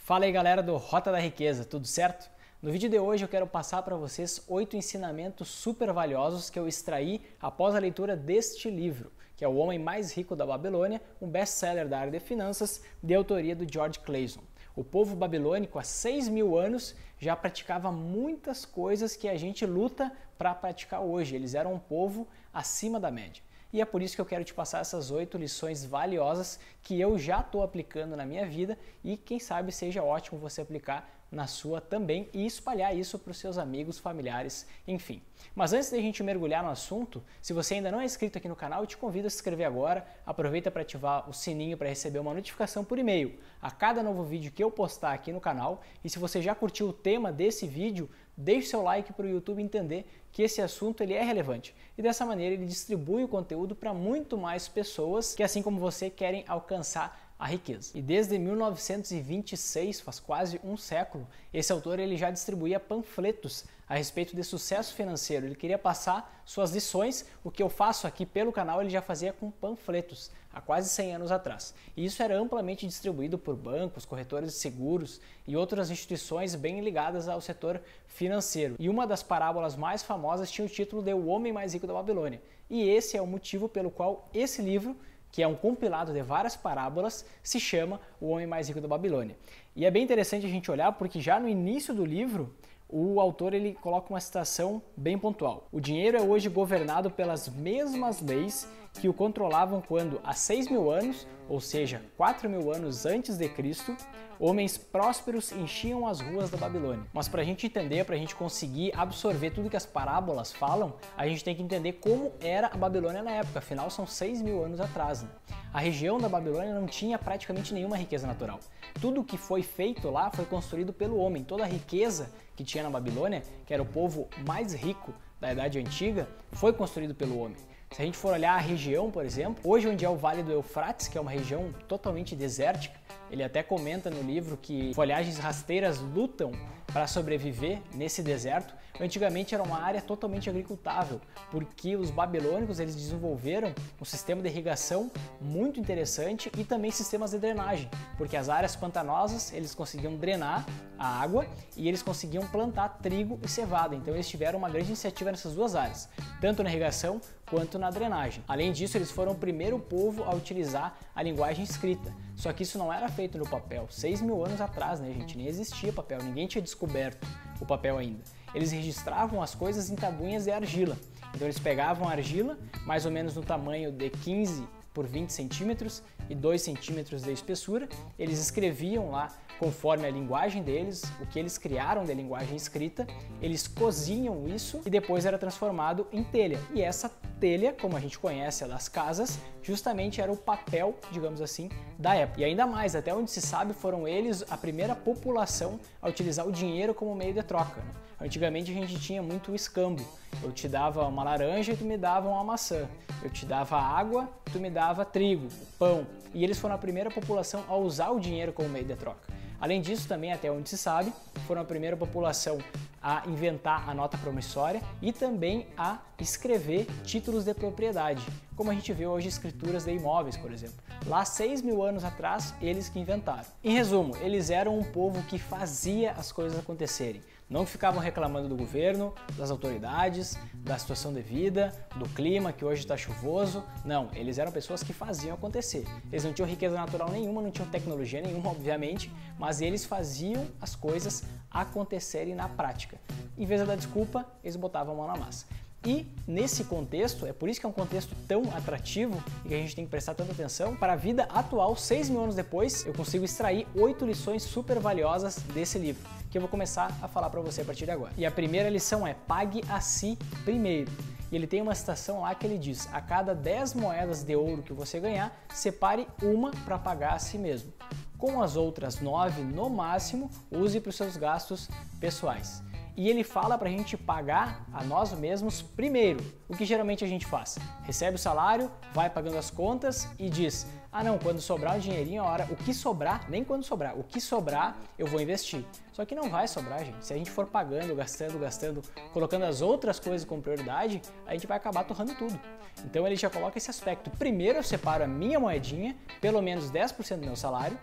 Fala aí galera do Rota da Riqueza, tudo certo? No vídeo de hoje eu quero passar para vocês 8 ensinamentos super valiosos que eu extraí após a leitura deste livro, que é O Homem Mais Rico da Babilônia, um best-seller da área de finanças de autoria do George Clason. O povo babilônico há 6.000 anos já praticava muitas coisas que a gente luta para praticar hoje, eles eram um povo acima da média. E é por isso que eu quero te passar essas 8 lições valiosas que eu já estou aplicando na minha vida e quem sabe seja ótimo você aplicar na sua também e espalhar isso para os seus amigos, familiares, enfim. Mas antes de a gente mergulhar no assunto, se você ainda não é inscrito aqui no canal, eu te convido a se inscrever agora, aproveita para ativar o sininho para receber uma notificação por e-mail a cada novo vídeo que eu postar aqui no canal e se você já curtiu o tema desse vídeo, deixe seu like para o YouTube entender que esse assunto ele é relevante e dessa maneira ele distribui o conteúdo para muito mais pessoas que assim como você querem alcançar a riqueza. E desde 1926, faz quase um século, esse autor ele já distribuía panfletos a respeito de sucesso financeiro. Ele queria passar suas lições, o que eu faço aqui pelo canal ele já fazia com panfletos, há quase 100 anos atrás. E isso era amplamente distribuído por bancos, corretores de seguros e outras instituições bem ligadas ao setor financeiro. E uma das parábolas mais famosas tinha o título de O Homem Mais Rico da Babilônia. E esse é o motivo pelo qual esse livro, que é um compilado de várias parábolas, se chama O Homem Mais Rico da Babilônia. E é bem interessante a gente olhar porque já no início do livro, o autor ele coloca uma citação bem pontual. O dinheiro é hoje governado pelas mesmas leis que o controlavam quando, há 6.000 anos, ou seja, 4.000 anos antes de Cristo, homens prósperos enchiam as ruas da Babilônia. Mas para a gente entender, para a gente conseguir absorver tudo que as parábolas falam, a gente tem que entender como era a Babilônia na época, afinal são 6.000 anos atrás. Né? A região da Babilônia não tinha praticamente nenhuma riqueza natural. Tudo que foi feito lá foi construído pelo homem. Toda a riqueza que tinha na Babilônia, que era o povo mais rico da Idade Antiga, foi construído pelo homem. Se a gente for olhar a região, por exemplo, hoje onde é o Vale do Eufrates, que é uma região totalmente desértica, ele até comenta no livro que folhagens rasteiras lutam para sobreviver nesse deserto. Antigamente era uma área totalmente agricultável, porque os babilônicos eles desenvolveram um sistema de irrigação muito interessante e também sistemas de drenagem, porque as áreas pantanosas eles conseguiam drenar a água e eles conseguiam plantar trigo e cevada. Então eles tiveram uma grande iniciativa nessas duas áreas, tanto na irrigação quanto na drenagem. Além disso, eles foram o primeiro povo a utilizar a linguagem escrita. Só que isso não era feito no papel. 6.000 anos atrás, né, gente? Nem existia papel, ninguém tinha descoberto o papel ainda. Eles registravam as coisas em tabuinhas de argila. Então eles pegavam a argila, mais ou menos no tamanho de 15 por 20 centímetros e 2 centímetros de espessura. Eles escreviam lá conforme a linguagem deles, o que eles criaram de linguagem escrita, eles cozinham isso e depois era transformado em telha. E essa telha, como a gente conhece a das casas, justamente era o papel, digamos assim, da época. E ainda mais, até onde se sabe, foram eles a primeira população a utilizar o dinheiro como meio de troca. Né? Antigamente a gente tinha muito escambo. Eu te dava uma laranja e tu me dava uma maçã. Eu te dava água, tu me dava trigo, pão. E eles foram a primeira população a usar o dinheiro como meio de troca. Além disso, também, até onde se sabe, foram a primeira população a inventar a nota promissória e também a escrever títulos de propriedade, como a gente vê hoje escrituras de imóveis, por exemplo. Lá, 6.000 anos atrás, eles que inventaram. Em resumo, eles eram um povo que fazia as coisas acontecerem. Não ficavam reclamando do governo, das autoridades, da situação de vida, do clima que hoje está chuvoso. Não, eles eram pessoas que faziam acontecer. Eles não tinham riqueza natural nenhuma, não tinham tecnologia nenhuma, obviamente, mas eles faziam as coisas acontecerem na prática. Em vez de dar desculpa, eles botavam a mão na massa. E nesse contexto, é por isso que é um contexto tão atrativo e que a gente tem que prestar tanta atenção, para a vida atual, 6.000 anos depois, eu consigo extrair 8 lições super valiosas desse livro, que eu vou começar a falar para você a partir de agora. E a primeira lição é: pague a si primeiro. E ele tem uma citação lá que ele diz: a cada 10 moedas de ouro que você ganhar, separe uma para pagar a si mesmo. Com as outras 9, no máximo, use para os seus gastos pessoais. E ele fala para a gente pagar a nós mesmos primeiro. O que geralmente a gente faz? Recebe o salário, vai pagando as contas e diz: ah não, quando sobrar o dinheirinho, a hora, o que sobrar, nem quando sobrar, o que sobrar eu vou investir. Só que não vai sobrar, gente. Se a gente for pagando, gastando, colocando as outras coisas como prioridade, a gente vai acabar torrando tudo. Então ele já coloca esse aspecto. Primeiro eu separo a minha moedinha, pelo menos 10% do meu salário,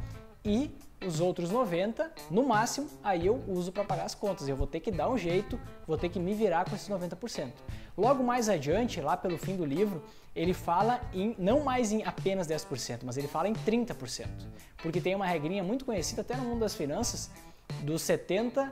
e os outros 90, no máximo, aí eu uso para pagar as contas. Eu vou ter que dar um jeito, vou ter que me virar com esses 90%. Logo mais adiante, lá pelo fim do livro, ele fala não mais em apenas 10%, mas ele fala em 30%. Porque tem uma regrinha muito conhecida até no mundo das finanças, do 70-30,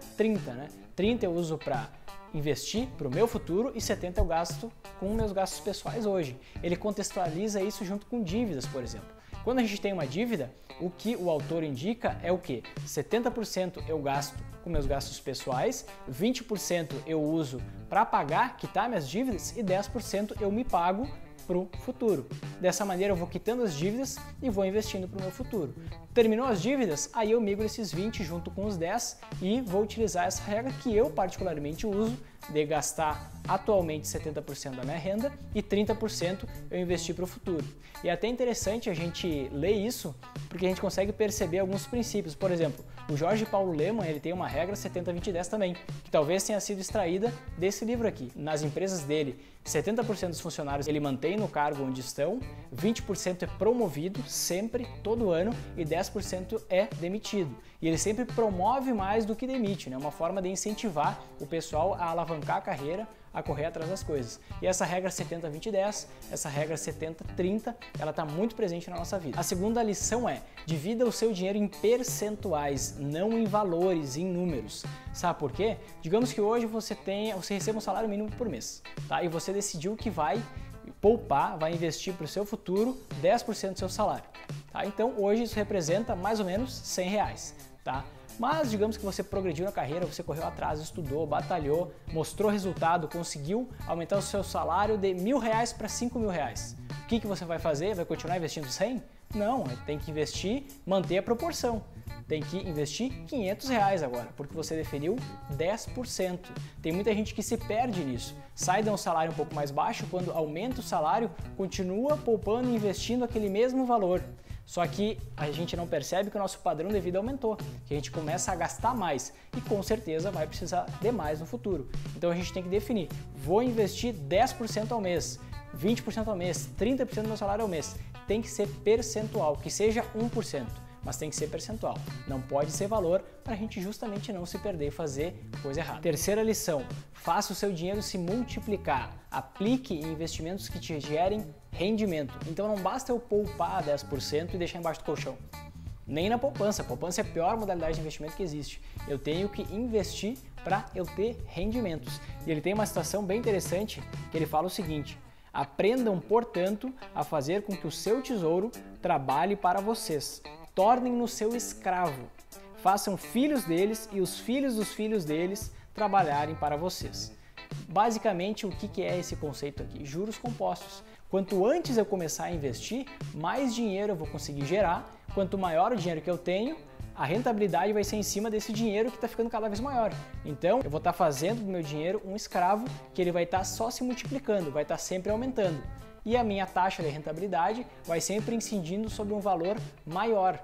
né? 30 eu uso para investir para o meu futuro e 70 eu gasto com meus gastos pessoais hoje. Ele contextualiza isso junto com dívidas, por exemplo. Quando a gente tem uma dívida, o que o autor indica é o quê? 70% eu gasto com meus gastos pessoais, 20% eu uso para pagar, quitar minhas dívidas e 10% eu me pago para o futuro. Dessa maneira eu vou quitando as dívidas e vou investindo para o meu futuro. Terminou as dívidas, aí eu migro esses 20 junto com os 10 e vou utilizar essa regra que eu particularmente uso de gastar atualmente 70% da minha renda e 30% eu investir para o futuro. E é até interessante a gente ler isso porque a gente consegue perceber alguns princípios. Por exemplo, o Jorge Paulo Lemann, ele tem uma regra 70-20-10 também, que talvez tenha sido extraída desse livro aqui. Nas empresas dele, 70% dos funcionários ele mantém no cargo onde estão, 20% é promovido sempre, todo ano, e 10% é demitido. E ele sempre promove mais do que demite, né? Uma forma de incentivar o pessoal a alavancar a carreira, a correr atrás das coisas. E essa regra 70-20-10, essa regra 70-30, ela está muito presente na nossa vida. A segunda lição é: divida o seu dinheiro em percentuais, não em valores, em números. Sabe por quê? Digamos que hoje você receba um salário mínimo por mês, tá? E você decidiu que vai poupar, vai investir para o seu futuro 10% do seu salário. Tá? Então hoje isso representa mais ou menos R$100. Tá? Mas digamos que você progrediu na carreira, você correu atrás, estudou, batalhou, mostrou resultado, conseguiu aumentar o seu salário de R$1.000 para R$5.000. O que você vai fazer? Vai continuar investindo 100? Não, tem que investir, manter a proporção. Tem que investir R$500 agora, porque você definiu 10%. Tem muita gente que se perde nisso. Sai de um salário um pouco mais baixo, quando aumenta o salário, continua poupando e investindo aquele mesmo valor. Só que a gente não percebe que o nosso padrão de vida aumentou, que a gente começa a gastar mais e com certeza vai precisar de mais no futuro. Então a gente tem que definir, vou investir 10% ao mês, 20% ao mês, 30% do meu salário ao mês. Tem que ser percentual, que seja 1%. Mas tem que ser percentual, não pode ser valor para a gente justamente não se perder e fazer coisa errada. Terceira lição, faça o seu dinheiro se multiplicar, aplique em investimentos que te gerem rendimento. Então não basta eu poupar 10% e deixar embaixo do colchão, nem na poupança. A poupança é a pior modalidade de investimento que existe. Eu tenho que investir para eu ter rendimentos. E ele tem uma situação bem interessante que ele fala o seguinte: aprendam, portanto, a fazer com que o seu tesouro trabalhe para vocês. Tornem-no seu escravo, façam filhos deles e os filhos dos filhos deles trabalharem para vocês. Basicamente, o que é esse conceito aqui? Juros compostos. Quanto antes eu começar a investir, mais dinheiro eu vou conseguir gerar. Quanto maior o dinheiro que eu tenho, a rentabilidade vai ser em cima desse dinheiro que está ficando cada vez maior. Então, eu vou estar fazendo do meu dinheiro um escravo que ele vai estar só se multiplicando, vai estar sempre aumentando. E a minha taxa de rentabilidade vai sempre incidindo sobre um valor maior.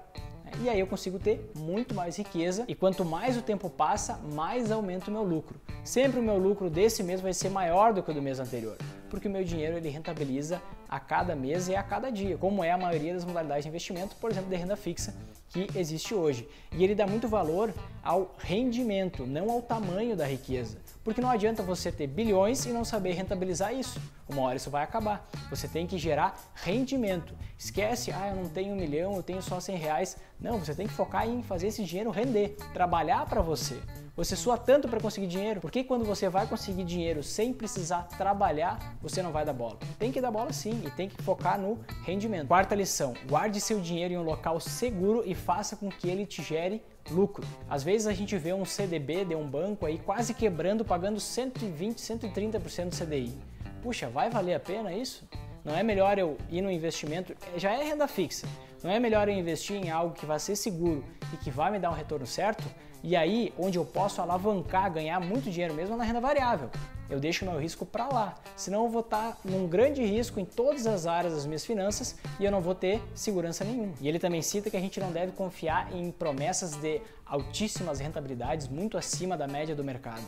E aí eu consigo ter muito mais riqueza e quanto mais o tempo passa, mais aumenta o meu lucro. Sempre o meu lucro desse mês vai ser maior do que o do mês anterior, porque o meu dinheiro ele rentabiliza a cada mês e a cada dia, como é a maioria das modalidades de investimento, por exemplo, de renda fixa que existe hoje. E ele dá muito valor ao rendimento, não ao tamanho da riqueza. Porque não adianta você ter bilhões e não saber rentabilizar isso. Uma hora isso vai acabar. Você tem que gerar rendimento. Esquece, eu não tenho 1 milhão, eu tenho só R$100. Não, você tem que focar em fazer esse dinheiro render, trabalhar para você. Você sua tanto para conseguir dinheiro, porque quando você vai conseguir dinheiro sem precisar trabalhar, você não vai dar bola. Tem que dar bola sim e tem que focar no rendimento. Quarta lição, guarde seu dinheiro em um local seguro e faça com que ele te gere lucro. Às vezes a gente vê um CDB de um banco aí quase quebrando, pagando 120, 130% do CDI. Puxa, vai valer a pena isso? Não é melhor eu ir no investimento, já é renda fixa, não é melhor eu investir em algo que vai ser seguro e que vai me dar um retorno certo? E aí, onde eu posso alavancar, ganhar muito dinheiro mesmo na renda variável. Eu deixo o meu risco para lá, senão eu vou estar num grande risco em todas as áreas das minhas finanças e eu não vou ter segurança nenhuma. E ele também cita que a gente não deve confiar em promessas de altíssimas rentabilidades, muito acima da média do mercado.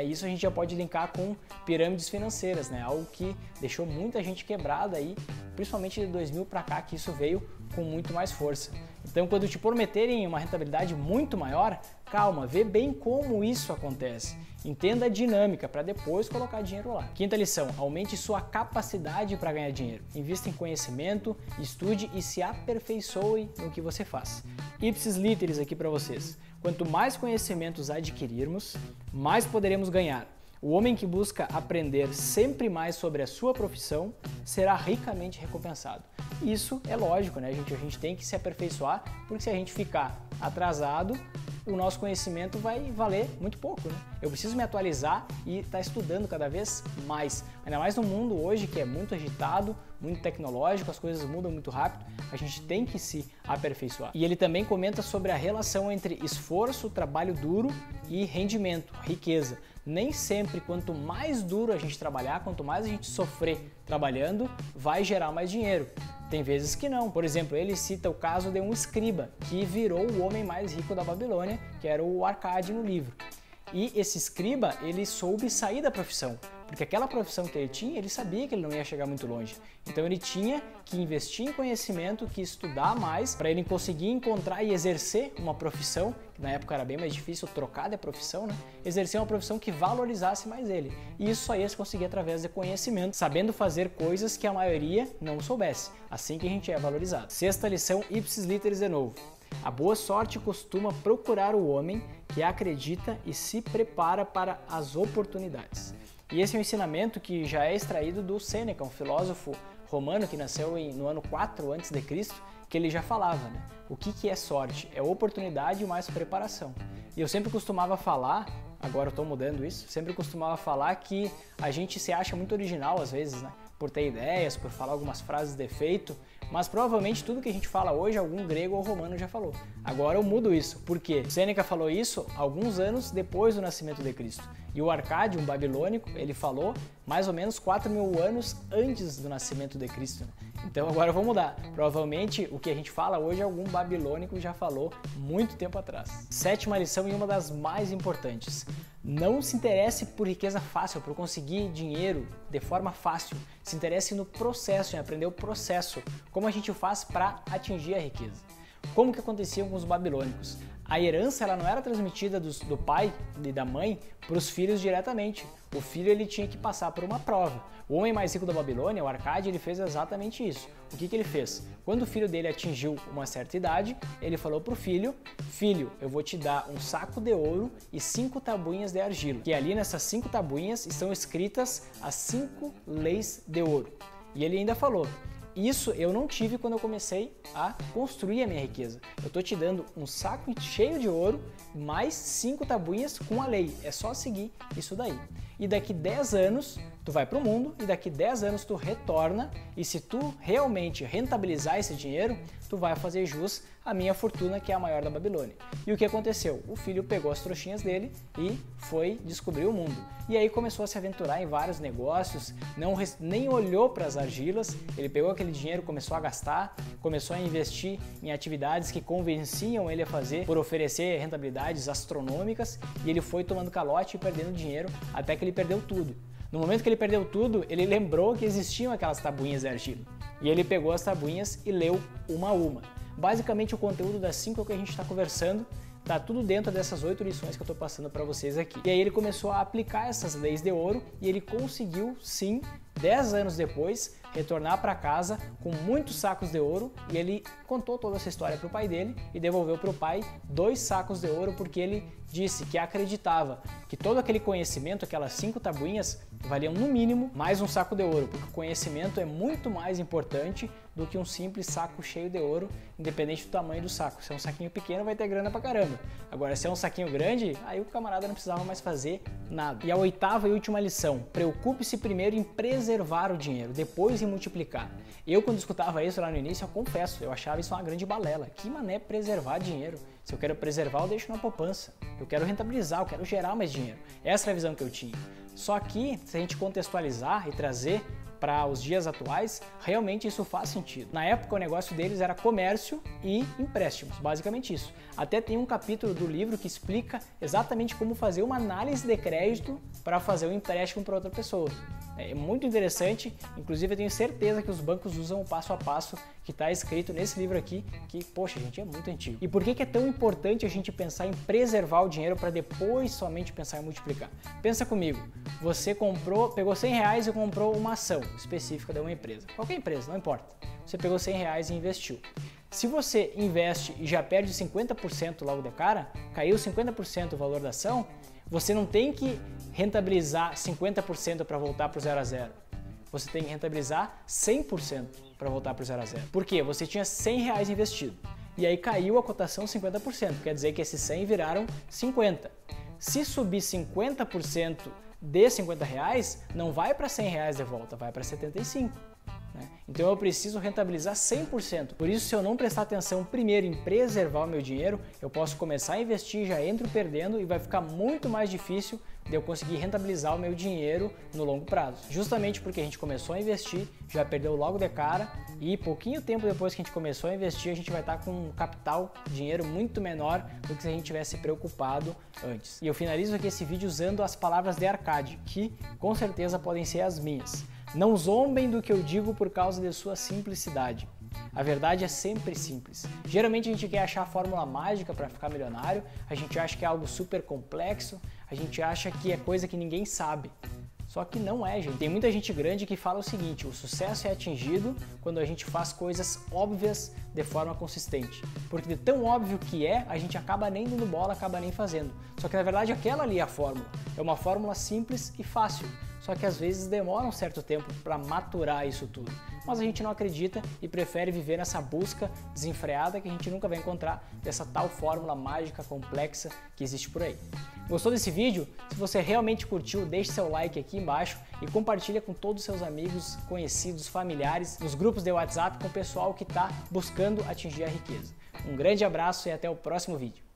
Isso a gente já pode linkar com pirâmides financeiras, algo que deixou muita gente quebrada aí, principalmente de 2000 para cá, que isso veio com muito mais força. Então, quando te prometerem uma rentabilidade muito maior, calma, vê bem como isso acontece. Entenda a dinâmica para depois colocar dinheiro lá. Quinta lição, aumente sua capacidade para ganhar dinheiro. Invista em conhecimento, estude e se aperfeiçoe no que você faz. Ipsis literis aqui para vocês. Quanto mais conhecimentos adquirirmos, mais poderemos ganhar. O homem que busca aprender sempre mais sobre a sua profissão será ricamente recompensado. Isso é lógico, né, gente? A gente tem que se aperfeiçoar, porque se a gente ficar atrasado, o nosso conhecimento vai valer muito pouco, né? Eu preciso me atualizar e estar estudando cada vez mais. Ainda mais no mundo hoje que é muito agitado, muito tecnológico, as coisas mudam muito rápido, a gente tem que se aperfeiçoar. E ele também comenta sobre a relação entre esforço, trabalho duro e rendimento, riqueza. Nem sempre, quanto mais duro a gente trabalhar, quanto mais a gente sofrer trabalhando, vai gerar mais dinheiro. Tem vezes que não. Por exemplo, ele cita o caso de um escriba que virou o homem mais rico da Babilônia, que era o Arcade no livro. E esse escriba, ele soube sair da profissão, porque aquela profissão que ele tinha, ele sabia que ele não ia chegar muito longe. Então ele tinha que investir em conhecimento, que estudar mais, para ele conseguir encontrar e exercer uma profissão, que na época era bem mais difícil trocar de profissão, né? Exercer uma profissão que valorizasse mais ele. E isso só ia se conseguir através de conhecimento, sabendo fazer coisas que a maioria não soubesse. Assim que a gente é valorizado. Sexta lição, ipsis literis de novo. A boa sorte costuma procurar o homem que acredita e se prepara para as oportunidades. E esse é um ensinamento que já é extraído do Sêneca, um filósofo romano que nasceu no ano 4 a.C., que ele já falava, né? O que é sorte? É oportunidade mais preparação. E eu sempre costumava falar, agora eu estou mudando isso, sempre costumava falar que a gente se acha muito original às vezes, né? Por ter ideias, por falar algumas frases de efeito, mas provavelmente tudo que a gente fala hoje, algum grego ou romano já falou. Agora eu mudo isso, porque Sêneca falou isso alguns anos depois do nascimento de Cristo. E o Arcádio, um babilônico, ele falou mais ou menos 4.000 anos antes do nascimento de Cristo. Né? Então agora eu vou mudar. Provavelmente o que a gente fala hoje, algum babilônico já falou muito tempo atrás. Sétima lição e uma das mais importantes. Não se interesse por riqueza fácil, por conseguir dinheiro de forma fácil. Se interesse no processo, em aprender o processo, como a gente faz para atingir a riqueza. Como que acontecia com os babilônicos? A herança ela não era transmitida do pai e da mãe para os filhos diretamente. O filho ele tinha que passar por uma prova. O homem mais rico da Babilônia, o Arcade, ele fez exatamente isso. O que ele fez? Quando o filho dele atingiu uma certa idade, ele falou para o filho, filho, eu vou te dar um saco de ouro e 5 tabuinhas de argila. Que ali nessas 5 tabuinhas estão escritas as 5 leis de ouro. E ele ainda falou, isso eu não tive quando eu comecei a construir a minha riqueza. Eu estou te dando um saco cheio de ouro, mais 5 tabuinhas com a lei. É só seguir isso daí. E daqui 10 anos, tu vai para o mundo e daqui 10 anos tu retorna e se tu realmente rentabilizar esse dinheiro, tu vai fazer jus à minha fortuna, que é a maior da Babilônia. E o que aconteceu? O filho pegou as trouxinhas dele e foi descobrir o mundo. E aí começou a se aventurar em vários negócios, nem olhou para as argilas, ele pegou aquele dinheiro, começou a gastar, começou a investir em atividades que convenciam ele a fazer por oferecer rentabilidades astronômicas e ele foi tomando calote e perdendo dinheiro até que ele perdeu tudo. No momento que ele perdeu tudo, ele lembrou que existiam aquelas tabuinhas de argila. E ele pegou as tabuinhas e leu uma a uma. Basicamente o conteúdo das 5 que a gente está conversando tá tudo dentro dessas 8 lições que eu estou passando para vocês aqui. E aí ele começou a aplicar essas leis de ouro e ele conseguiu sim, 10 anos depois, retornar para casa com muitos sacos de ouro e ele contou toda essa história para o pai dele e devolveu para o pai 2 sacos de ouro porque ele disse que acreditava que todo aquele conhecimento, aquelas 5 tabuinhas, valiam no mínimo mais um saco de ouro, porque o conhecimento é muito mais importante do que um simples saco cheio de ouro, independente do tamanho do saco. Se é um saquinho pequeno, vai ter grana pra caramba. Agora, se é um saquinho grande, aí o camarada não precisava mais fazer nada. E a 8ª e última lição, preocupe-se primeiro em preservar o dinheiro, depois em multiplicar. Eu, quando escutava isso lá no início, eu confesso, eu achava isso uma grande balela. Que mané preservar dinheiro? Se eu quero preservar, eu deixo na poupança. Eu quero rentabilizar, eu quero gerar mais dinheiro. Essa era a visão que eu tinha. Só que, se a gente contextualizar e trazer para os dias atuais, realmente isso faz sentido. Na época, o negócio deles era comércio e empréstimos, basicamente isso. Até tem um capítulo do livro que explica exatamente como fazer uma análise de crédito para fazer um empréstimo para outra pessoa. É muito interessante, inclusive eu tenho certeza que os bancos usam o passo a passo que está escrito nesse livro aqui, que, poxa, gente, é muito antigo. E por que é tão importante a gente pensar em preservar o dinheiro para depois somente pensar em multiplicar? Pensa comigo, você pegou 100 reais e comprou uma ação específica de uma empresa, qualquer empresa, não importa. Você pegou 100 reais e investiu. Se você investe e já perde 50% logo de cara, caiu 50% o valor da ação, você não tem que rentabilizar 50% para voltar para o 0 a 0. Você tem que rentabilizar 100% para voltar para o 0 a 0. Por quê? Você tinha 100 reais investido e aí caiu a cotação 50%, quer dizer que esses 100 viraram 50. Se subir 50% de 50 reais, não vai para 100 reais de volta, vai para 75. Então eu preciso rentabilizar 100%. Por isso, se eu não prestar atenção primeiro em preservar o meu dinheiro, eu posso começar a investir, já entro perdendo e vai ficar muito mais difícil de eu conseguir rentabilizar o meu dinheiro no longo prazo. Justamente porque a gente começou a investir, já perdeu logo de cara e pouquinho tempo depois que a gente começou a investir, a gente vai estar com um capital, dinheiro muito menor do que se a gente tivesse preocupado antes. E eu finalizo aqui esse vídeo usando as palavras de Arcade, que com certeza podem ser as minhas. Não zombem do que eu digo por causa de sua simplicidade. A verdade é sempre simples. Geralmente a gente quer achar a fórmula mágica para ficar milionário, a gente acha que é algo super complexo, a gente acha que é coisa que ninguém sabe. Só que não é, gente. Tem muita gente grande que fala o seguinte: o sucesso é atingido quando a gente faz coisas óbvias de forma consistente. Porque de tão óbvio que é, a gente acaba nem dando bola, acaba nem fazendo. Só que na verdade aquela ali é a fórmula. É uma fórmula simples e fácil. Só que às vezes demora um certo tempo para maturar isso tudo. Mas a gente não acredita e prefere viver nessa busca desenfreada que a gente nunca vai encontrar dessa tal fórmula mágica complexa que existe por aí. Gostou desse vídeo? Se você realmente curtiu, deixe seu like aqui embaixo e compartilha com todos os seus amigos, conhecidos, familiares, nos grupos de WhatsApp com o pessoal que está buscando atingir a riqueza. Um grande abraço e até o próximo vídeo.